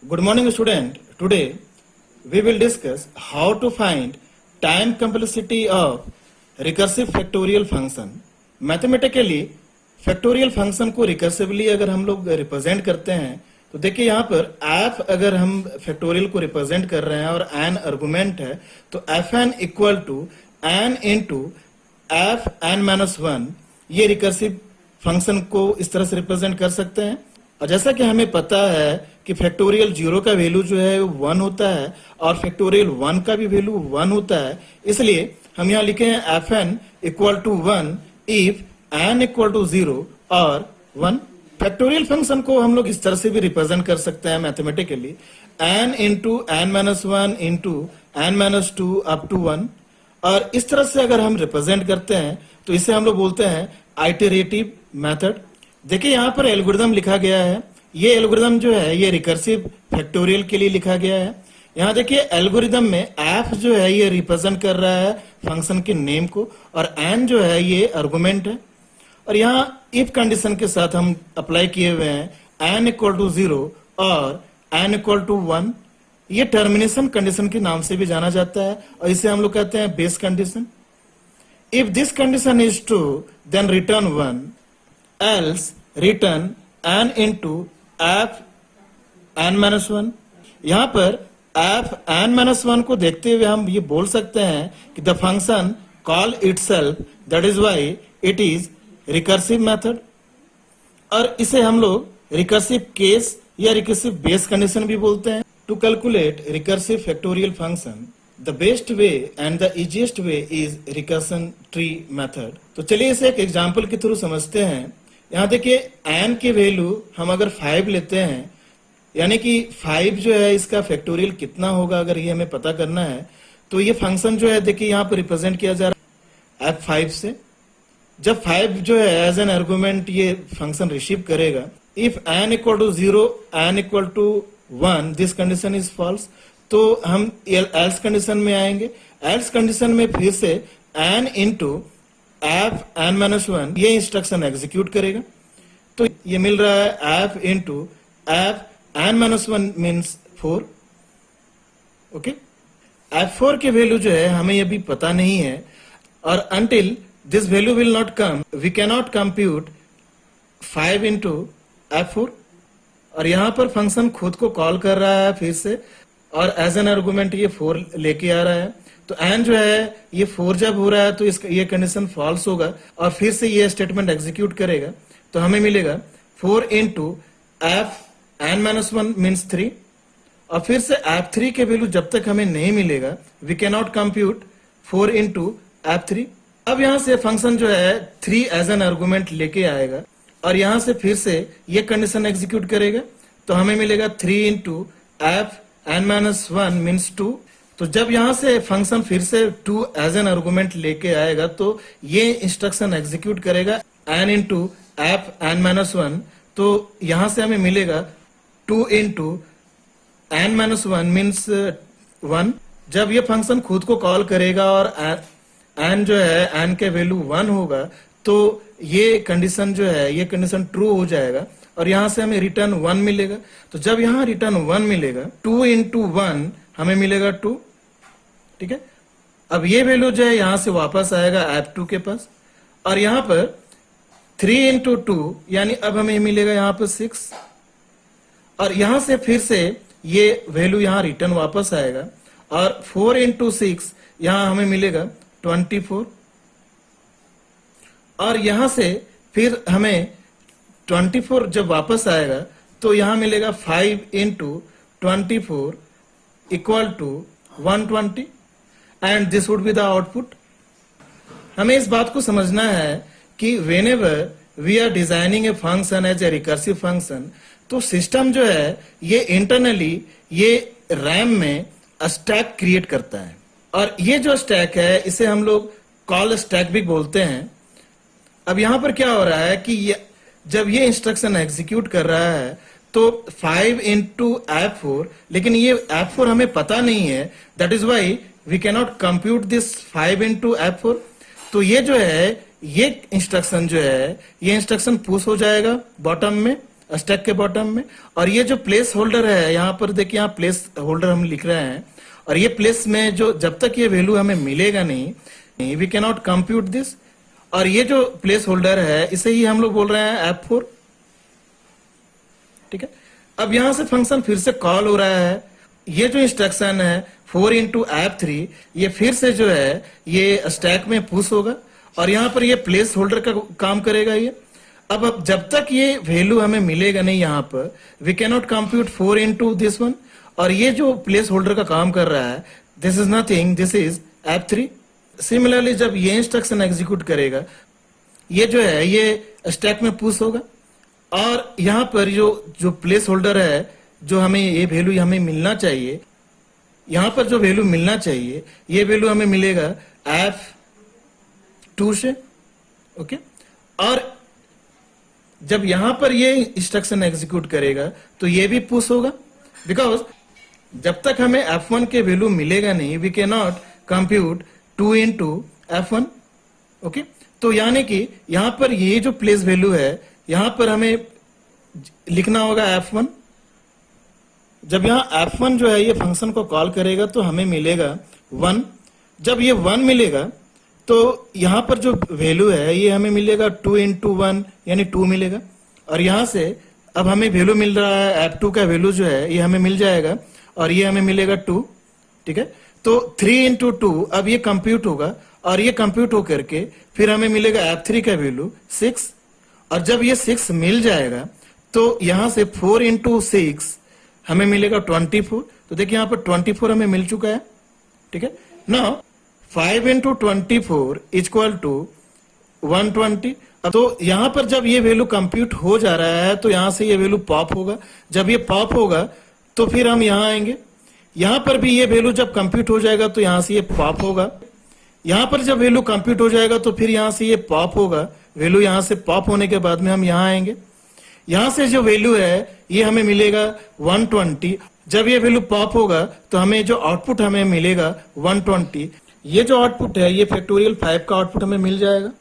Good morning, student. Today we will discuss how to find time complexity of recursive factorial function. Mathematically factorial function को recursively अगर हम लोग represent करते हैं तो देखिए यहाँ पर f अगर हम फैक्टोरियल को रिप्रेजेंट कर रहे हैं और n आर्गुमेंट है तो fn equal to n into f n minus one, ये रिकर्सिव फंक्शन को इस तरह से रिप्रेजेंट कर सकते हैं। और जैसा कि हमें पता है कि फैक्टोरियल जीरो का वैल्यू जो है वो 1 होता है और फैक्टोरियल 1 का भी वैल्यू 1 होता है, इसलिए हम यहाँ लिखे हैं f n equal to 1 if n equal to 0 और 1। फैक्टोरियल फंक्शन को हम लोग इस तरह से भी रिप्रेजेंट कर सकते हैं mathematically, n into n minus one into n minus two up to 1। और इस तरह से अगर हम रिप्रेजेंट करते हैं तो इसे हम लोग बोलते हैं आइटरेटिव मेथड। देखिए यहाँ पर एल्गोरिथम लिखा गया है, ये एल्गोरिथम जो है ये रिकर्सिव फैक्टोरियल के लिए लिखा गया है। यहाँ देखिए एल्गोरिथम में एफ जो है ये रिप्रेजेंट कर रहा है फंक्शन के नेम को और एन जो है ये आर्गुमेंट है। और यहाँ इफ कंडीशन के साथ हम अप्लाई किए हुए हैं एन इक्वल टू 0 और एन इक्वल टू 1। ये टर्मिनेशन कंडीशन के नाम से भी जाना जाता है और इसे हम लोग कहते हैं base condition. If this condition is true then return 1, else return n into f n minus 1। यहाँ पर f n minus 1 को देखते हुए हम ये बोल सकते हैं कि the function call itself, that is why it is recursive method। और इसे हम लोग recursive case या recursive base condition भी बोलते हैं। To calculate recursive factorial function, the best way and the easiest way is recursion tree method। तो चलिए इसे एक एग्जाम्पल के थ्रू समझते हैं। यहाँ देखिए n की वैल्यू हम अगर 5 लेते हैं, यानी कि 5 जो है इसका फैक्टोरियल कितना होगा अगर ये हमें पता करना है, तो ये फंक्शन जो है देखिए यहाँ पर रिप्रेजेंट किया जा रहा है f5 से। जब 5 जो है एज एन आर्गुमेंट ये फंक्शन रिसीव करेगा, if n equal to 0 n equal to 1 this condition is false, तो हम एल्स कंडीशन में आएंगे। एल्स कंडीशन में फिर से n into f n minus 1 ये इंस्ट्रक्शन एग्जीक्यूट करेगा, तो ये मिल रहा है f into f n minus 1 means 4। Okay, f4 की वैल्यू जो है हमें ये भी पता नहीं है और until this value will not come we can not compute 5 into f4। और यहाँ पर फंक्शन खुद को कॉल कर रहा है फिर से और एज एन आर्गुमेंट ये 4 लेके आ रहा है, तो एन जो है ये 4 जब हो रहा है तो इसका ये कंडीशन फॉल्स होगा और फिर से ये स्टेटमेंट एग्जीक्यूट करेगा, तो हमें मिलेगा 4 into f n minus 1 means 3। और फिर से f3 के वैल्यू जब तक हमें नहीं मिलेगा we can not compute 4 into f3। अब यहाँ से फंक्शन जो है 3 एज एन आर्गुमेंट लेके आएगा और यहाँ से फिर से ये कंडीशन एग्जीक्यूट करेगा, तो हमें मिलेगा 3 into f n minus 1 means 2। तो जब यहाँ से फंक्शन फिर से 2 एज एन आर्गुमेंट लेके आएगा तो ये इंस्ट्रक्शन एग्जीक्यूट करेगा n into f n minus 1, तो यहाँ से हमें मिलेगा 2 इंटू एन माइनस 1 मीन्स 1। जब ये फंक्शन खुद को कॉल करेगा और n जो है n के वैल्यू 1 होगा तो ये कंडीशन जो है ये कंडीशन ट्रू हो जाएगा और यहाँ से हमें रिटर्न 1 मिलेगा। तो जब यहाँ रिटर्न 1 मिलेगा 2 इंटू 1 हमें मिलेगा 2। ठीक है, अब ये वैल्यू जो है यहां से वापस आएगा f2 के पास और यहां पर 3 इंटू 2 यानी अब हमें मिलेगा यहां पर 6 और यहां से फिर से ये वैल्यू यहां रिटर्न वापस आएगा और 4 इंटू 6 यहां हमें मिलेगा 24 और यहां से फिर हमें 24 जब वापस आएगा तो यहां मिलेगा 5 into 24 equal to 120 and this would be the output. हमें इस बात को समझना है कि whenever we are designing a function as a recursive function, तो सिस्टम जो है ये इंटरनली ये रैम में स्टैक क्रिएट करता है और ये जो स्टैक है इसे हम लोग कॉल स्टैक भी बोलते हैं। अब यहां पर क्या हो रहा है कि जब ये इंस्ट्रक्शन एग्जीक्यूट कर रहा है तो 5 इंटू f4, लेकिन ये f4 हमें पता नहीं है, that is why we can not compute this 5 into f4। तो ये जो है ये इंस्ट्रक्शन जो है ये इंस्ट्रक्शन पुश हो जाएगा बॉटम में स्टैक के बॉटम में। और ये जो प्लेस होल्डर है यहाँ पर देखिए, यहाँ प्लेस होल्डर हम लिख रहे हैं, और ये प्लेस में जो जब तक ये वैल्यू हमें मिलेगा नहीं, we can not compute this. और ये जो प्लेस होल्डर है इसे ही हम लोग बोल रहे हैं F4, ठीक है। अब यहां से फंक्शन फिर से कॉल हो रहा है। ये जो इंस्ट्रक्शन है 4 इंटू F3, ये फिर से जो है ये स्टैक में पुश होगा, और यहाँ पर ये प्लेस होल्डर का काम करेगा ये। अब जब तक ये वैल्यू हमें मिलेगा नहीं यहाँ पर, we can not compute 4 into this one. और ये जो प्लेस होल्डर का काम कर रहा है, this is nothing, this is F3। Similarly जब ये इंस्ट्रक्शन एग्जीक्यूट करेगा, ये जो है ये स्टैक में पुश होगा, और यहाँ पर जो प्लेस होल्डर है, जो हमें ये वैल्यू हमें मिलना चाहिए, यहाँ पर जो वैल्यू मिलना चाहिए, ये वैल्यू हमें मिलेगा F2 से, ओके। और जब यहाँ पर ये इंस्ट्रक्शन एग्जीक्यूट करेगा तो ये भी पुश होगा, बिकॉज जब तक हमें F1 के वैल्यू मिलेगा नहीं, we can not compute 2 into F1, okay. तो यानी कि यहाँ पर ये जो प्लेस वैल्यू है, यहाँ पर हमें लिखना होगा F1। जब यहाँ F1 जो है ये फंक्शन को कॉल करेगा तो हमें मिलेगा 1। जब ये 1 मिलेगा तो यहाँ पर जो वैल्यू है ये हमें मिलेगा 2 इंटू 1 यानी 2 मिलेगा। और यहाँ से अब हमें वैल्यू मिल रहा है, F2 का वैल्यू जो है ये हमें मिल जाएगा, और ये हमें मिलेगा 2, ठीक है। तो 3 इंटू 2 अब ये कंप्यूट होगा, और ये कंप्यूट होकर के फिर हमें मिलेगा F3 का वैल्यू 6। और जब ये 6 मिल जाएगा तो यहां से 4 इंटू 6 हमें मिलेगा 24। तो देखिए यहाँ पर 24 हमें मिल चुका है, ठीक है। Now 5 into 24 equal to 120। तो यहां पर जब ये वैल्यू कंप्यूट हो जा रहा है तो यहां से ये वैल्यू पॉप होगा। जब ये पॉप होगा तो फिर हम यहां आएंगे, यहां पर भी ये वैल्यू जब कंप्यूट हो जाएगा तो यहां से ये पॉप होगा। यहां पर जब वैल्यू कंप्यूट हो जाएगा तो फिर यहां से ये पॉप होगा। वैल्यू यहां से पॉप होने के बाद में हम यहां आएंगे, यहां से जो वैल्यू है ये हमें मिलेगा 120। जब ये वैल्यू पॉप होगा तो हमें जो आउटपुट हमें मिलेगा 120। ये जो आउटपुट है ये फैक्टोरियल 5 का आउटपुट हमें मिल जाएगा।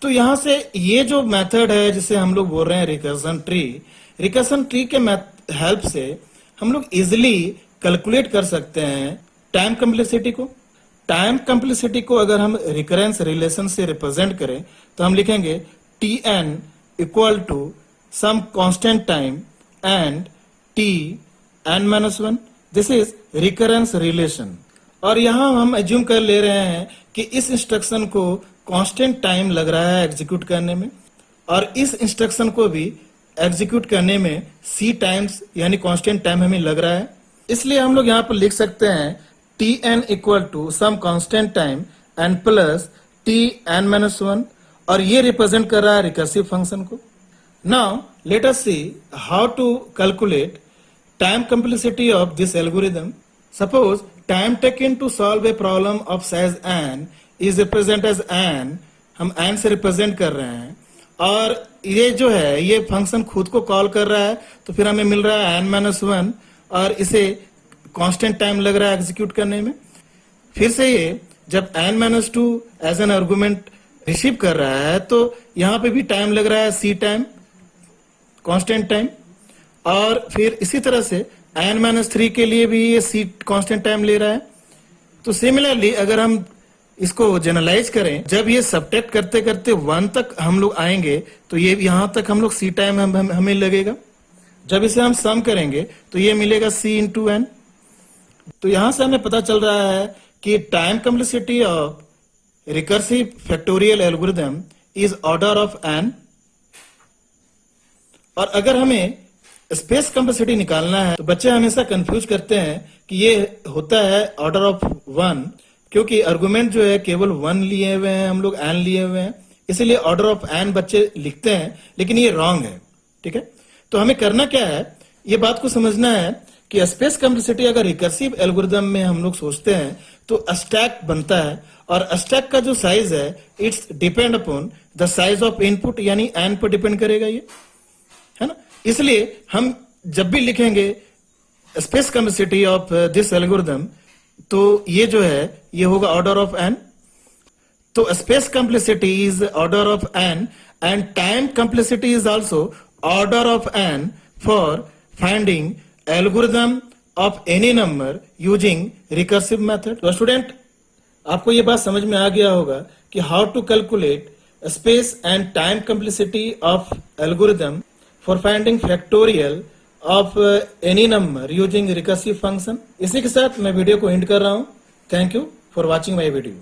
तो यहां से ये जो मेथड है जिसे हम लोग बोल रहे हैं रिकर्सन ट्री, रिकर्सन ट्री के हेल्प से हम लोग इजिली कैलकुलेट कर सकते हैं टाइम कम्प्लेक्सिटी को। टाइम कम्प्लेक्सिटी को अगर हम रिकरेंस रिलेशन से रिप्रेजेंट करें तो हम लिखेंगे Tn equal to some constant time and Tn-1। This is recurrence relation. और यहां हम एज्यूम कर ले रहे हैं कि इस इंस्ट्रक्शन को कांस्टेंट टाइम लग रहा है एग्जीक्यूट करने में, और इस इंस्ट्रक्शन को भी एग्जीक्यूट करने में c टाइम्स यानी कांस्टेंट टाइम हमें लग रहा है। इसलिए हम लोग यहाँ पर लिख सकते हैं Tn equal to some constant time and plus Tn-1, और ये रिप्रेजेंट कर रहा है रिकर्सिव फंक्शन को। Now let us see how to calculate time complexity of this algorithm. Suppose time taken to solve a problem of size n is represent as n, हम n से represent कर रहे हैं, और ये जो है ये फंक्शन खुद को कॉल कर रहा है, तो फिर हमें मिल रहा है n-1, और इसे कांस्टेंट टाइम लग रहा है एग्जीक्यूट करने में। फिर से ये जब n-2 as an argument receive कर रहा है तो यहाँ पे भी टाइम लग रहा है c टाइम कांस्टेंट टाइम, और फिर इसी तरह से n-3 के लिए भी ये c कांस्टेंट टाइम ले रहा है। तो सिमिलरली अगर हम इसको जनरलाइज करें, जब ये सब्ट्रैक्ट करते करते 1 तक हम लोग आएंगे तो ये यहां तक हम लोग c टाइम हमें लगेगा। जब इसे हम सम करेंगे तो ये मिलेगा c इंटू n। तो यहां से हमें पता चल रहा है कि time complexity of recursive factorial algorithm is order of n। और अगर हमें स्पेस कम्प्लेक्सिटी निकालना है तो बच्चे हमेशा कंफ्यूज करते हैं कि ये होता है ऑर्डर ऑफ 1, क्योंकि आर्गुमेंट जो है केवल 1 लिए हुए हैं, हम लोग n लिए हुए हैं, इसीलिए ऑर्डर ऑफ n बच्चे लिखते हैं, लेकिन ये रॉन्ग है, ठीक है। तो हमें करना क्या है, ये बात को समझना है कि स्पेस कम्प्लेक्सिटी अगर रिकर्सिव एल्गोरिथम में हम लोग सोचते हैं तो स्टैक बनता है, और स्टैक का जो साइज है it's depend upon the size of input, यानी n पर डिपेंड करेगा ये, है ना। इसलिए हम जब भी लिखेंगे space complexity of this algorithm तो ये जो है ये होगा ऑर्डर ऑफ n। तो space complexity is order of n and time complexity is also order of n for finding algorithm of any number using recursive method. तो student आपको ये बात समझ में आ गया होगा कि how to calculate space and time complexity of algorithm for finding factorial of any number using recursive function. इसी के साथ मैं वीडियो को एंड कर रहा हूं. Thank you for watching my video.